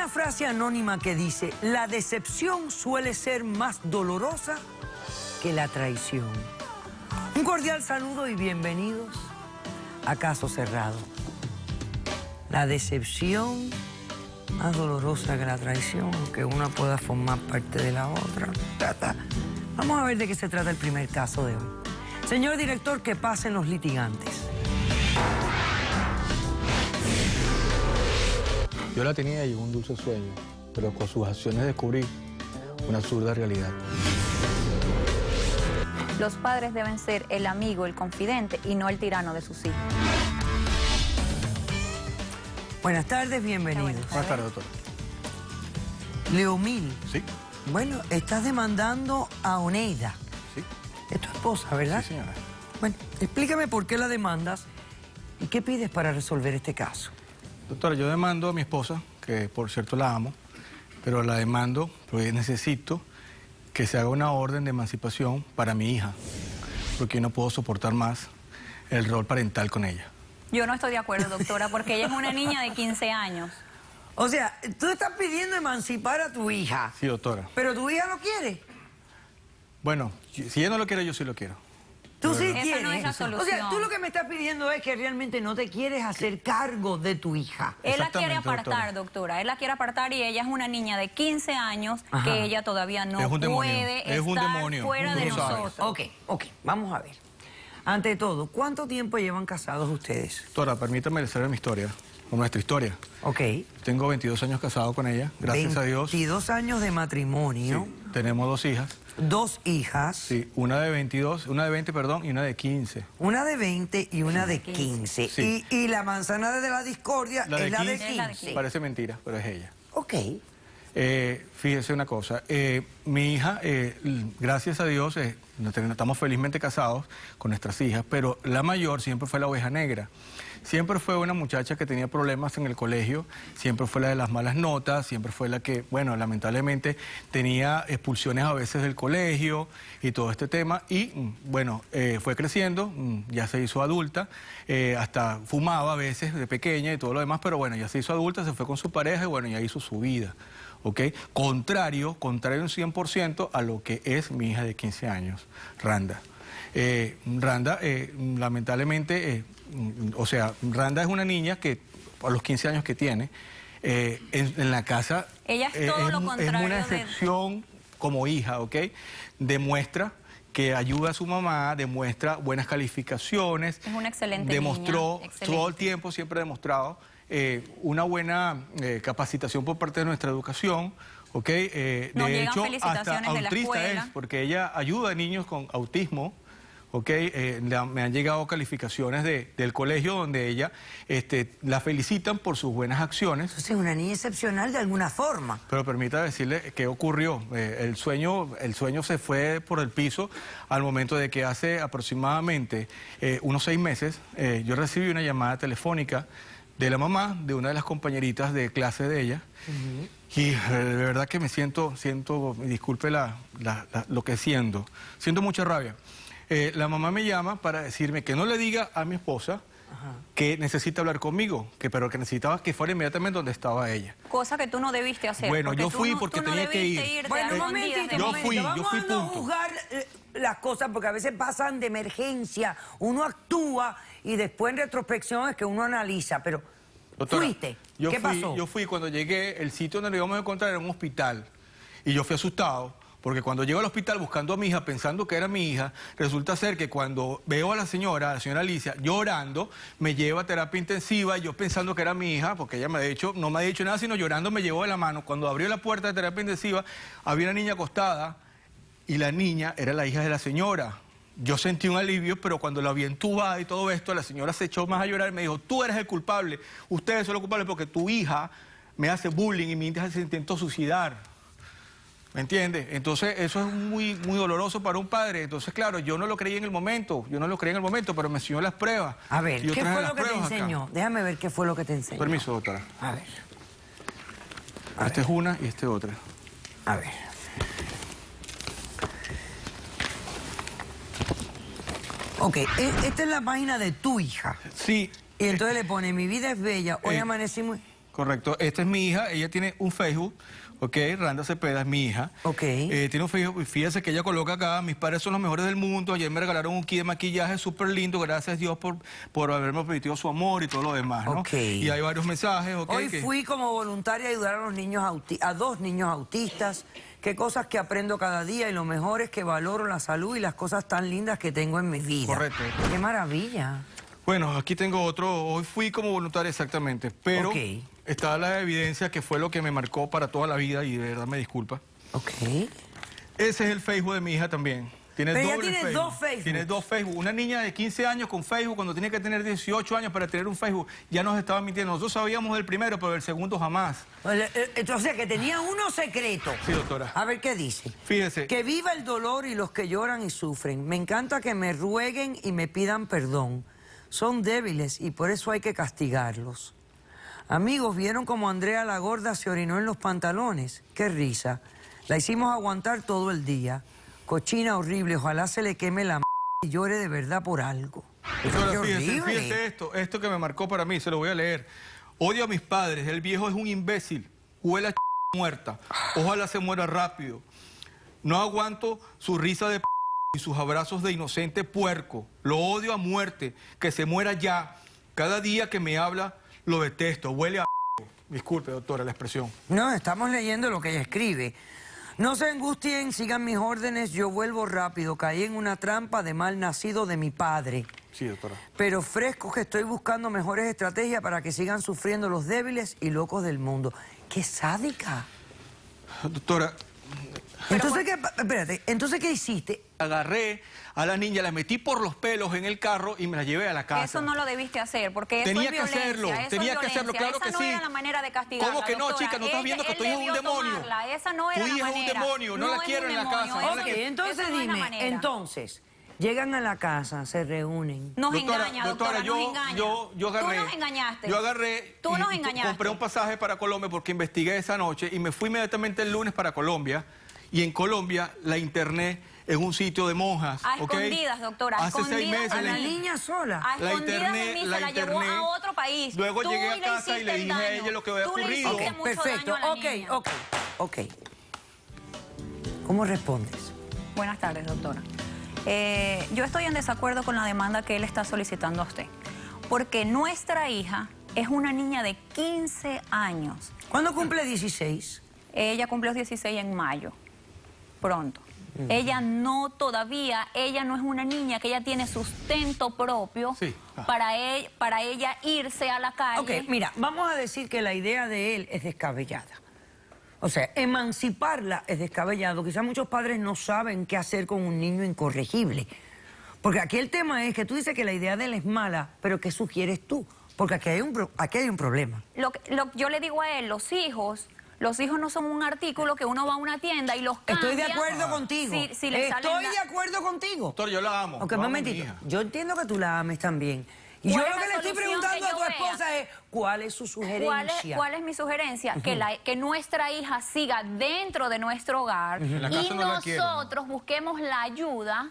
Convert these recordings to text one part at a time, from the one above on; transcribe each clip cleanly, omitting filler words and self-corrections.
una frase anónima que dice: la decepción suele ser más dolorosa que la traición. Un cordial saludo y bienvenidos a Caso Cerrado. La decepción más dolorosa que la traición, que una pueda formar parte de la otra. Vamos a ver de qué se trata el primer caso de hoy. Señor director, que pasen los litigantes. Yo la tenía y un dulce sueño, pero con sus acciones descubrí una absurda realidad. Los padres deben ser el amigo, el confidente y no el tirano de sus hijos. Buenas tardes, bienvenidos. Buenas tardes, doctor. Leomil. Sí. Bueno, estás demandando a Oneida. Sí. Es tu esposa, ¿verdad? Sí, señora. Bueno, explícame por qué la demandas y qué pides para resolver este caso. Doctora, yo demando a mi esposa, que por cierto la amo, pero la demando porque necesito que se haga una orden de emancipación para mi hija, porque no puedo soportar más el rol parental con ella. Yo no estoy de acuerdo, doctora, porque ella es una niña de 15 años. O sea, tú estás pidiendo emancipar a tu hija. Sí, doctora. ¿Pero tu hija lo quiere? Bueno, si ella no lo quiere, yo sí lo quiero. Tú sí Esa quieres. no es la solución. O sea, tú lo que me estás pidiendo es que realmente no te quieres hacer cargo de tu hija. Él la quiere Exactamente, apartar, doctora. Él la quiere apartar y ella es una niña de 15 años Ajá. que ella todavía no Es un demonio. puede Es un estar demonio. fuera Tú de lo sabes. nosotros. Ok, vamos a ver. Ante todo, ¿cuánto tiempo llevan casados ustedes? Doctora, permítame hacer mi historia, o nuestra historia. Ok. Tengo 22 años casado con ella, gracias a Dios. 22 años de matrimonio. Sí, tenemos 2 hijas. 2 hijas. Sí, una de 20, perdón, y una de 15. Una de 20 y una de 15. Sí. Y la manzana de la discordia es la de 15. Parece mentira, pero es ella. Ok. Fíjese una cosa, mi hija, gracias a Dios, estamos felizmente casados con nuestras hijas, pero la mayor siempre fue la oveja negra. Siempre fue una muchacha que tenía problemas en el colegio, siempre fue la de las malas notas, siempre fue la que, bueno, lamentablemente tenía expulsiones a veces del colegio y todo este tema. Y, bueno, fue creciendo, ya se hizo adulta, hasta fumaba a veces de pequeña y todo lo demás, pero bueno, ya se hizo adulta, se fue con su pareja y bueno, ya hizo su vida. ¿Ok? Contrario un 100% a lo que es mi hija de 15 años, Randa. Randa, lamentablemente, o sea, Randa es una niña que a los 15 años que tiene, en la casa... Ella es todo lo contrario es una excepción como hija, ¿ok? Demuestra que ayuda a su mamá, demuestra buenas calificaciones. Es una excelente demostró, niña. todo el tiempo siempre ha demostrado una buena capacitación por parte de nuestra educación, ¿ok? De hecho, hasta autista es, porque ella ayuda a niños con autismo, ¿ok? Me han llegado calificaciones del colegio donde ella la felicitan por sus buenas acciones. Entonces es una niña excepcional de alguna forma. Pero permítame decirle qué ocurrió. El sueño se fue por el piso al momento de que hace aproximadamente unos 6 meses yo recibí una llamada telefónica de la mamá de una de las compañeritas de clase de ella. Y de verdad que me siento, disculpe lo que siento mucha rabia. La mamá me llama para decirme que no le diga a mi esposa que necesita hablar conmigo, pero que necesitaba que fuera inmediatamente donde estaba ella. Cosa que tú no debiste hacer. Bueno, yo fui porque tenía que ir. Bueno, un momentito, Yo fui, vamos a no punto. juzgar las cosas porque a veces pasan de emergencia, uno actúa y después en retrospección es que uno analiza, pero Doctora, ¿fuiste? ¿Qué pasó? Yo fui, cuando llegué, el sitio donde lo íbamos a encontrar era un hospital y yo fui asustado. Porque cuando llego al hospital buscando a mi hija, pensando que era mi hija, resulta ser que cuando veo a la señora Alicia, llorando, me lleva a terapia intensiva, y yo pensando que era mi hija, porque ella no me ha dicho nada, sino llorando me llevó de la mano. Cuando abrió la puerta de terapia intensiva, había una niña acostada, y la niña era la hija de la señora. Yo sentí un alivio, pero cuando la vi entubada y todo esto, la señora se echó más a llorar y me dijo: tú eres el culpable, ustedes son los culpables porque tu hija me hace bullying y mi hija se intentó suicidar. ¿Me entiendes? Entonces eso es muy doloroso para un padre. Entonces, claro, yo no lo creí en el momento, pero me enseñó las pruebas. A ver, ¿qué fue lo que te enseñó? Acá. Déjame ver qué fue lo que te enseñó. Permiso, doctora. A ver. Esta es una y esta es otra. A ver. Ok, esta es la página de tu hija. Sí. Y entonces le pone: mi vida es bella, hoy amanecimos... Correcto. Esta es mi hija, ella tiene un Facebook, ok, Randa Cepeda es mi hija. Ok. Tiene un Facebook, fíjese que ella coloca acá, mis padres son los mejores del mundo, ayer me regalaron un kit de maquillaje súper lindo, gracias a Dios por haberme permitido su amor y todo lo demás, ¿no? Ok. Y hay varios mensajes, ok. Hoy fui como voluntaria a ayudar a los niños a 2 niños autistas. Qué cosas que aprendo cada día y lo mejor es que valoro la salud y las cosas tan lindas que tengo en mi vida. Correcto. Qué maravilla. Bueno, aquí tengo otro, hoy fui como voluntaria exactamente, pero Ok. está la evidencia que fue lo que me marcó para toda la vida y de verdad me disculpa. Ok. Ese es el Facebook de mi hija también. Tiene Pero ella doble tiene Facebook. 2 Facebook. Tiene 2 Facebook. Una niña de 15 años con Facebook, cuando tiene que tener 18 años para tener un Facebook, ya nos estaba mintiendo. Nosotros sabíamos del primero, pero del segundo jamás. O sea, que tenía uno secreto. Sí, doctora. A ver qué dice. Fíjese. Que viva el dolor y los que lloran y sufren. Me encanta que me rueguen y me pidan perdón. Son débiles y por eso hay que castigarlos. Amigos, ¿vieron cómo Andrea la gorda se orinó en los pantalones? Qué risa. La hicimos aguantar todo el día. Cochina horrible, ojalá se le queme la y llore de verdad por algo. Doctora, Qué horrible. fíjese esto que me marcó para mí, se lo voy a leer. Odio a mis padres, el viejo es un imbécil, huele a muerta, ojalá se muera rápido. No aguanto su risa de y sus abrazos de inocente puerco, lo odio a muerte, que se muera ya. Cada día que me habla, lo detesto, huele a... Disculpe, doctora, la expresión. No, estamos leyendo lo que ella escribe. No se angustien, sigan mis órdenes, yo vuelvo rápido. Caí en una trampa de mal nacido de mi padre. Sí, doctora. Pero fresco que estoy buscando mejores estrategias para que sigan sufriendo los débiles y locos del mundo. ¡Qué sádica! Doctora, Entonces, ¿entonces qué hiciste? agarré a la niña, la metí por los pelos en el carro y me la llevé a la casa. Eso no lo debiste hacer, porque eso Tenía es que violencia. hacerlo, eso tenía es que hacerlo, violencia. claro Esa que no sí. era la manera de castigarla, ¿Cómo que no, doctora? chica? ¿No estás viendo que tu hija es un demonio? Tomarla. Esa no era Tu la hija es un manera. demonio, no la es quiero un en la demonio, casa, eso- no la Ok, quiero. entonces eso no es la dime, manera. entonces, llegan a la casa, se reúnen. Nos Doctora, engaña, doctora, doctora, nos engaña. yo agarré. Tú nos engañaste. Yo agarré. Tú y nos engañaste. compré un pasaje para Colombia porque investigué esa noche y me fui inmediatamente el lunes para Colombia. Y en Colombia la interné en un sitio de monjas. A ¿ok? escondidas, doctora, a Hace 6 escondidas meses. A la la niña sola. A La escondidas interné, de mí la se la llevó interné. a otro país. Luego Tú llegué a le casa y le hiciste dije el a daño. ella lo que había Tú le ocurrido. hiciste Ok, mucho perfecto. daño a la Ok. niña. ¿Cómo respondes? Buenas tardes, doctora. Yo estoy en desacuerdo con la demanda que él está solicitando a usted, porque nuestra hija es una niña de 15 años. ¿Cuándo cumple 16? Ella cumplió 16 en mayo, pronto. Ella no es una niña que ella tiene sustento propio Sí. para ella irse a la calle. Ok, mira, vamos a decir que la idea de él es descabellada. O sea, emanciparla es descabellado. Quizás muchos padres no saben qué hacer con un niño incorregible. Porque aquí el tema es que tú dices que la idea de él es mala, pero ¿qué sugieres tú? Porque aquí hay un problema. Yo le digo a él, los hijos no son un artículo que uno va a una tienda y los cambia. Estoy de acuerdo contigo. Si le salen Estoy de acuerdo contigo. Doctor, yo la amo. Ok, yo un amo a mi momentito. hija. Yo entiendo que tú la ames también. Y yo ¿Cuál lo es que la le estoy solución preguntando que a tu yo vea? esposa es, ¿cuál es su sugerencia? ¿Cuál es mi sugerencia? Que nuestra hija siga dentro de nuestro hogar En la y casa no la quiero. nosotros busquemos la ayuda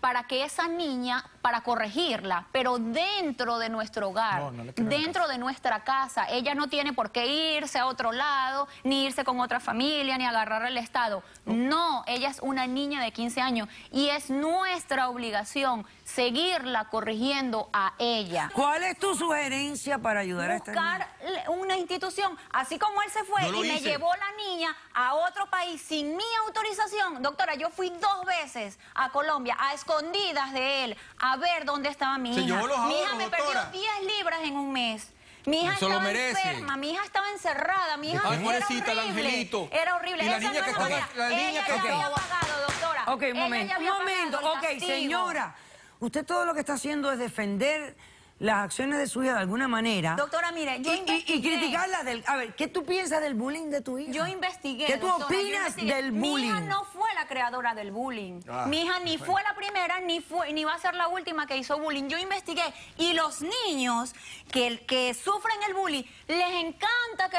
para que esa niña, para corregirla, pero dentro de nuestro hogar, No, no le quiero en la dentro de nuestra casa. Ella no tiene por qué irse a otro lado, ni irse con otra familia, ni agarrar el Estado. No, ella es una niña de 15 años y es nuestra obligación seguirla corrigiendo a ella. ¿Cuál es tu sugerencia para ayudar a esta niña? Buscar una institución, así como él se fue Yo lo y me hice. llevó la niña a otro país sin mi autorización. Doctora, yo fui 2 veces a Colombia, a escondidas de él, a ver dónde estaba mi Se hija. llevó los Mi hija ahorros, me perdió doctora. 10 libras en un mes. Mi hija Se lo estaba merece. enferma, mi hija estaba encerrada, mi hija Ay, era pobrecita, el horrible. angelito. Era horrible. Y la Esa niña no que es la estaba- manera. la niña Ella que ya estaba- había pagado, doctora. Ok, un Ella momento, ya había un momento. pagado el Ok, castigo. señora, usted todo lo que está haciendo es defender las acciones de su hija de alguna manera. Doctora, mire, yo y investigué. criticarla del... A ver, ¿qué tú piensas del bullying de tu hija? Yo investigué. ¿Qué tú doctora, yo opinas investigué. del Mi bullying? hija no fue la creadora del bullying. Ah, Mi hija ni fue la primera, ni va a ser la última que hizo bullying. Yo investigué. Y los niños que sufren el bullying, les encanta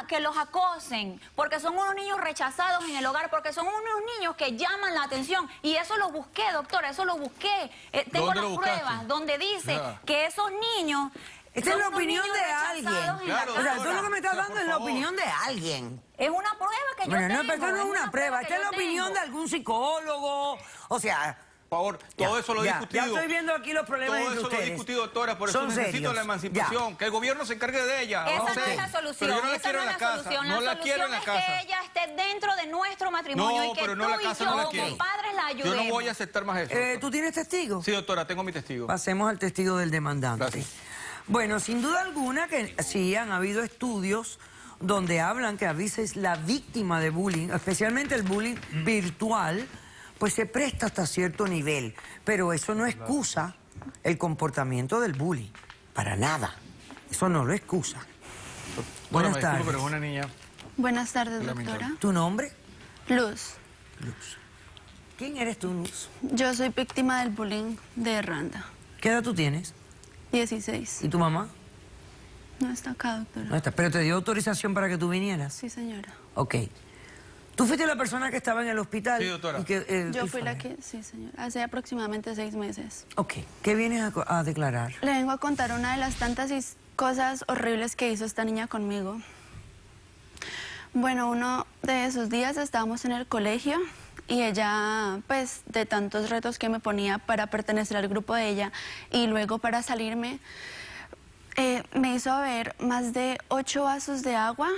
que los acosen. Porque son unos niños rechazados en el hogar, porque son unos niños que llaman la atención. Y eso lo busqué, doctora, eso lo busqué. Tengo ¿Dónde las lo buscaste? pruebas donde dice Ya. que esos niños... Esta es la Son unos opinión niños de rechazados alguien. en la Claro, O sea, casa. tú lo que me estás Por dando es la favor. opinión de alguien. Es una prueba que yo Bueno, no, tengo. pero esto no es una prueba. que Esta es la yo opinión tengo. de algún psicólogo. O sea... Por favor, todo eso lo he ya discutido. estoy viendo aquí los problemas Todo entre eso ustedes. lo he discutido, doctora, por eso Son necesito serios. la emancipación, que el gobierno se encargue de ella. Esa vamos no a es ver. la solución. Pero yo no la Esa quiero no en es la la casa. solución. No la quiero en la es casa. que ella esté dentro de nuestro matrimonio No, y que pero tú no la y casa yo, no la como quiero. padres, la ayudemos. Yo no voy a aceptar más eso. ¿Tú tienes testigo? Sí, doctora, tengo mi testigo. Pasemos al testigo del demandante. Gracias. Bueno, sin duda alguna que sí han habido estudios donde hablan que a veces la víctima de bullying, especialmente el bullying virtual, pues se presta hasta cierto nivel. Pero eso no excusa el comportamiento del bullying. Para nada. Eso no lo excusa. Buenas Doctora, me disculpo, tardes. pero es una niña. Buenas tardes, Lamentable. doctora. ¿Tu nombre? Luz, Luz. ¿Quién eres tú, Luz? yo soy víctima del bullying de Randa. ¿Qué edad tú tienes? 16. ¿Y tu mamá? No está acá, doctora. No está. ¿Pero te dio autorización para que tú vinieras? Sí, señora. Ok. ¿Tú fuiste la persona que estaba en el hospital? Sí, doctora. Y que, Yo ¿qué fui fue? la que... Sí, señora. Hace aproximadamente 6 meses. Ok. ¿Qué vienes a declarar? Le vengo a contar una de las tantas cosas horribles que hizo esta niña conmigo. Bueno, uno de esos días estábamos en el colegio y ella, pues, de tantos retos que me ponía para pertenecer al grupo de ella y luego para salirme, me hizo beber más de 8 vasos de agua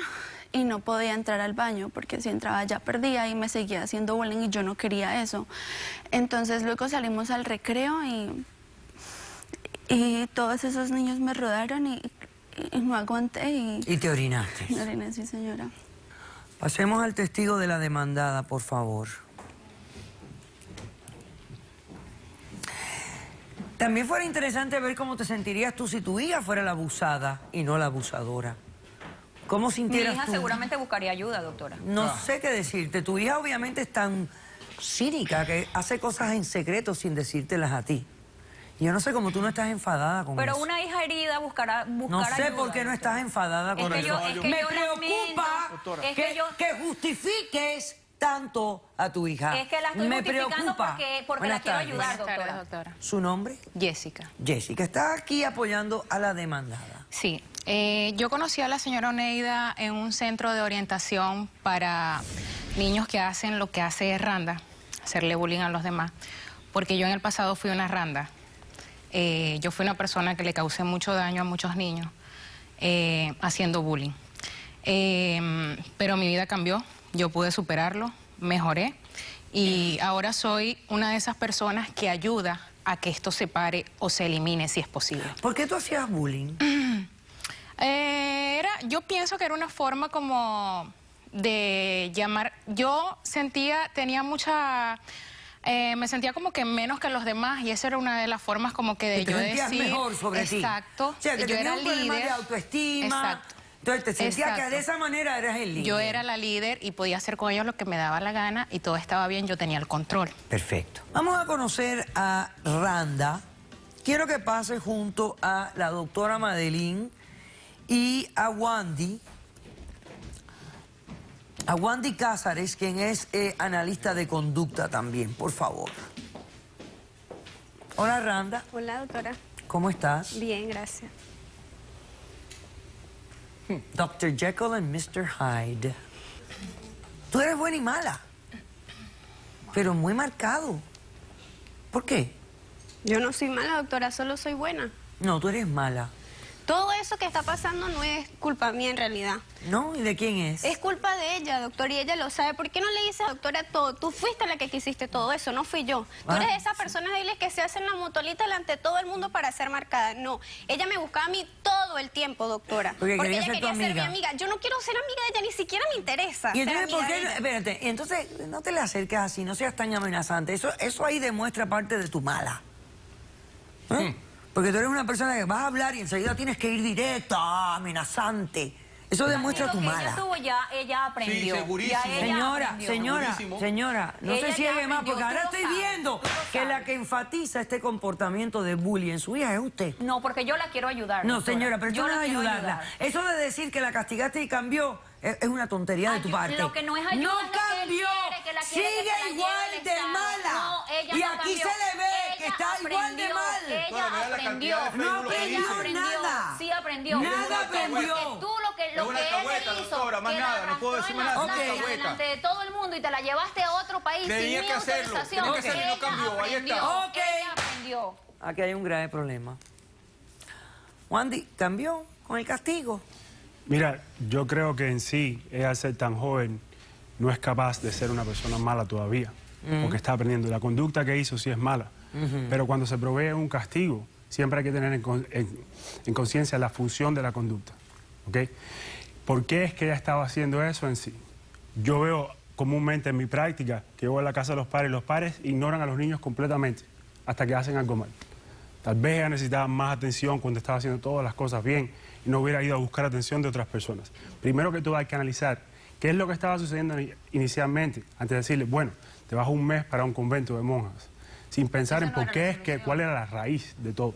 y no podía entrar al baño porque si entraba ya perdía y me seguía haciendo bullying y yo no quería eso. Entonces luego salimos al recreo y todos esos niños me rodaron y no aguanté Y te orinaste. me oriné, sí, señora. Pasemos al testigo de la demandada, por favor. También fuera interesante ver cómo te sentirías tú si tu hija fuera la abusada y no la abusadora. ¿Cómo Mi sintieras hija tú? seguramente buscaría ayuda, doctora. No sé qué decirte. Tu hija obviamente es tan cínica que hace cosas en secreto sin decírtelas a ti. Y yo no sé cómo tú no estás enfadada con Pero eso. una hija herida buscará No sé ayuda, por qué no doctora. estás enfadada con Es que eso. yo- es que Me yo preocupa lamento, es que, que yo- que justifiques tanto a tu hija. Es que la estoy Me justificando preocupa. porque la Buenas quiero tardes. ayudar, Buenas tardes, doctora. doctora. ¿Su nombre? Jessica. Jessica. Está aquí apoyando a la demandada. Sí, yo conocí a la señora Oneida en un centro de orientación para niños que hacen lo que hace Randa, hacerle bullying a los demás, porque yo en el pasado fui una Randa. Yo fui una persona que le causé mucho daño a muchos niños haciendo bullying. Pero mi vida cambió, yo pude superarlo, mejoré y ahora soy una de esas personas que ayuda a que esto se pare o se elimine si es posible. ¿Por qué tú hacías bullying? Yo pienso que era una forma como de llamar, yo tenía mucha, me sentía como que menos que los demás y esa era una de las formas como que de Que te yo sentías decir. mejor sobre ti. Exacto. O sea, que yo tenías era un problema líder. de autoestima. Exacto. Entonces te sentías que Exacto. de esa manera eras el líder. Yo era la líder y podía hacer con ellos lo que me daba la gana y todo estaba bien, yo tenía el control. Perfecto. Vamos a conocer a Randa. Quiero que pase junto a la doctora Madeline y a Wandy. A Wandy Cázares, quien es analista de conducta también, por favor. Hola, Randa. Hola, doctora. ¿Cómo estás? Bien, gracias. Dr. Jekyll and Mr. Hyde. Tú eres buena y mala, pero muy marcado. ¿Por qué? Yo no soy mala, doctora, solo soy buena. No, tú eres mala. Todo eso que está pasando no es culpa mía en realidad. ¿No? ¿Y de quién es? Es culpa de ella, doctora, y ella lo sabe. ¿Por qué no le dices, doctora, todo? Tú fuiste la que quisiste todo eso, no fui yo. Tú eres esa persona débiles que se hacen la motolita delante de todo el mundo para ser marcada. No, ella me buscaba a mí todo el tiempo, doctora. Porque quería ella ser tu quería ser mi amiga. amiga. Yo no quiero ser amiga de ella, ni siquiera me interesa. Y ser entonces, ¿por amiga qué? de ella. Espérate, entonces no te le acerques así, no seas tan amenazante. Eso ahí demuestra parte de tu mala. ¿Eh? Porque tú eres una persona que vas a hablar y enseguida tienes que ir directa, amenazante. Eso demuestra Lo tu que mala. ella tuvo ya, ella aprendió. Sí, segurísimo. Ya ella Señora, aprendió. señora, Segurísimo. señora, no Ella se ya ciegue más, aprendió, porque ahora tú lo estoy sabes, viendo tú lo que la sabes. que enfatiza este comportamiento de bullying en su hija es usted. No, porque yo la quiero ayudar. No, doctora. señora, pero yo esto no la es quiero ayudarla. ayudar. Eso de decir que la castigaste y cambió es una tontería de tu parte. Lo que no es ayuda no es lo que él cambió, quiere, que la quiere que sigue se la igual lleve el de Estado. mala. No, ella y no aquí cambió. se le ve que Ella está igual de aprendió, mal. Ella Doctora, vea la aprendió. cantidad de Facebook No que aprendió dice. nada. Sí aprendió. Nada aprendió. Porque tú lo que él le hizo, doctora, más que nada, la no puedo decir más nada, arrastró en la es una plaza alcahueta. delante de todo el mundo y te la llevaste a otro país Tenía sin que mi hacerlo, autorización. tenía que hacerlo y no Ella cambió, ahí aprendió, está. Ok. ella aprendió. Aquí hay un grave problema. Wandy, ¿cambió con el castigo? Mira, yo creo que en sí, ella al ser tan joven, no es capaz de ser una persona mala todavía, porque está aprendiendo. La conducta que hizo sí es mala, pero cuando se provee un castigo, siempre hay que tener en conciencia la función de la conducta, ¿ok? ¿Por qué es que ella estaba haciendo eso en sí? Yo veo comúnmente en mi práctica que yo voy a la casa de los padres ignoran a los niños completamente hasta que hacen algo mal. Tal vez ella necesitaba más atención cuando estaba haciendo todas las cosas bien y no hubiera ido a buscar atención de otras personas. Primero que todo hay que analizar qué es lo que estaba sucediendo inicialmente, antes de decirle, bueno, te vas un mes para un convento de monjas, sin pensar en por qué cuál era la raíz de todo.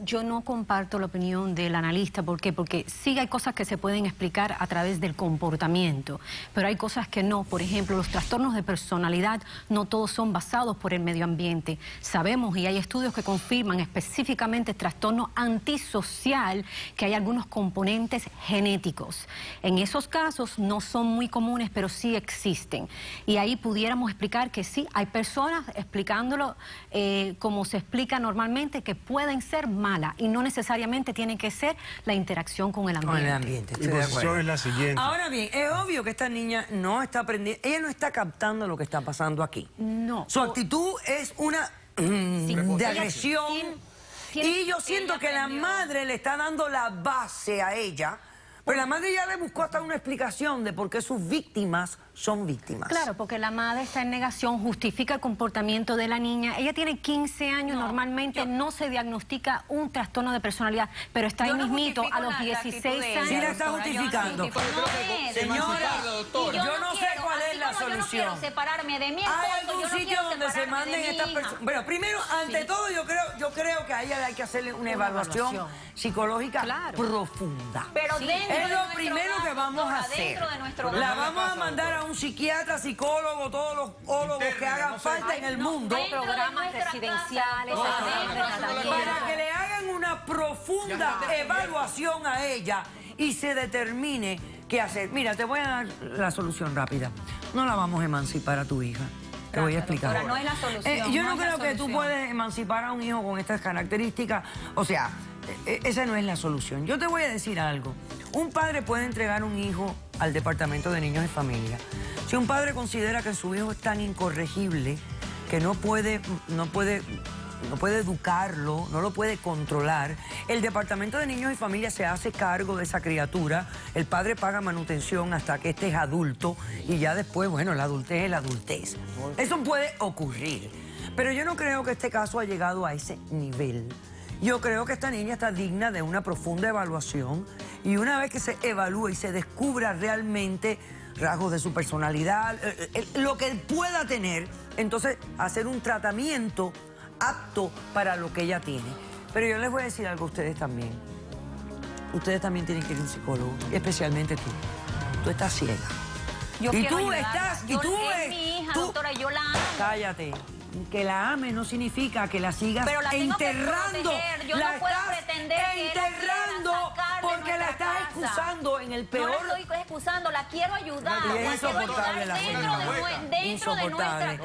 Yo no comparto la opinión del analista. ¿Por qué? Porque sí hay cosas que se pueden explicar a través del comportamiento, pero hay cosas que no. Por ejemplo, los trastornos de personalidad no todos son basados por el medio ambiente. Sabemos, y hay estudios que confirman específicamente trastorno antisocial, que hay algunos componentes genéticos. En esos casos no son muy comunes, pero sí existen. Y ahí pudiéramos explicar que sí, hay personas explicándolo como se explica normalmente, que pueden ser malas y no necesariamente tiene que ser la interacción con el ambiente. Con el ambiente, Mi estoy de posición acuerdo. es la siguiente. Ahora bien, es obvio que esta niña no está aprendiendo, ella no está captando lo que está pasando aquí. No. Su actitud es una de agresión. Y yo siento que la madre le está dando la base a ella, pero la madre ya le buscó hasta una explicación de por qué sus víctimas son víctimas. Claro, porque la madre está en negación, justifica el comportamiento de la niña. Ella tiene 15 años, normalmente no se diagnostica un trastorno de personalidad, pero está ahí Yo no mismito a justifico los la 16 actitud de ella, Sí la años. está doctora, yo no justificando. justifico. No es. Señora, Y yo no sé quiero, cuál es así la como yo no solución. quiero separarme de mi ¿Hay esposo, algún yo no sitio quiero donde se separarme manden de mi estas hija. personas? Bueno, primero, ante todo, yo creo que a ella hay que hacerle una evaluación psicológica profunda. Pero dentro Es de lo nuestro primero hogar, que vamos a doctora, hacer. dentro de nuestro La hogar. vamos a mandar a un psiquiatra, psicólogo, todos los ólogos que hagan falta en el mundo Hay programas residenciales, para que le hagan una profunda evaluación a ella y se determine qué hacer. Mira, te voy a dar la solución rápida. No la vamos a emancipar a tu hija. Te voy a explicar. Doctora, no es la solución. Yo no no es la creo que tú solución. puedes emancipar a un hijo con estas características. O sea, esa no es la solución. Yo te voy a decir algo. Un padre puede entregar un hijo al Departamento de Niños y Familia. Si un padre considera que su hijo es tan incorregible que no puede educarlo, no lo puede controlar, el Departamento de Niños y Familia se hace cargo de esa criatura, el padre paga manutención hasta que este es adulto y ya después, bueno, la adultez es la adultez. Eso puede ocurrir, pero yo no creo que este caso ha llegado a ese nivel. Yo creo que esta niña está digna de una profunda evaluación y una vez que se evalúe y se descubra realmente rasgos de su personalidad, lo que él pueda tener, entonces hacer un tratamiento apto para lo que ella tiene. Pero yo les voy a decir algo a ustedes también. Ustedes también tienen que ir a un psicólogo, especialmente tú. Tú estás ciega. Yo y quiero tú ayudarla. estás, y tú Es mi hija, tú- doctora, yo la amo. Cállate. Que la ame no significa que la sigas Pero la tengo que enterrando. proteger. Yo la no puedo estás pretender que ella enterrando quiera sacar de porque la nuestra estás casa. excusando en el peor. No la estoy excusando, la quiero ayudar. Y es La quiero insoportable ayudar la dentro señora. dentro de nuestra Insoportable.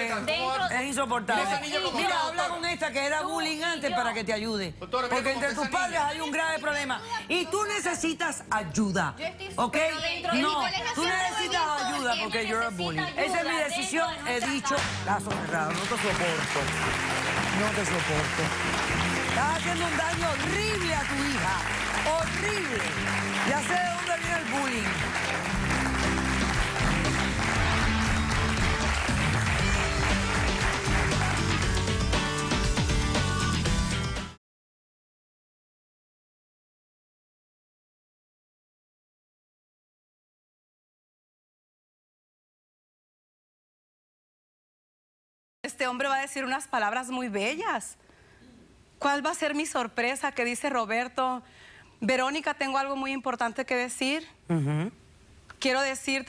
casa. Dentro Es insoportable. Esa niña con Mira, ella, habla doctora. con esta que era Tú bullying y antes yo. para que te ayude. Doctora, mira Porque cómo entre está tus esa padres niña. hay un grave problema. Y tú necesitas ayuda. Yo estoy ¿Ok? pero dentro de mi No, colegio tú siempre necesitas lo he visto, ayuda que porque ella you're a necesita bully. ayuda Esa es mi dentro decisión. de He nuestra dicho, casa. caso cerrado, no te soporto. No te soporto. Estás haciendo un daño horrible a tu hija. Horrible. Ya sé de dónde viene el bullying. Este hombre va a decir unas palabras muy bellas. ¿Cuál va a ser mi sorpresa? Que dice Roberto, Verónica, tengo algo muy importante que decir. Quiero decirte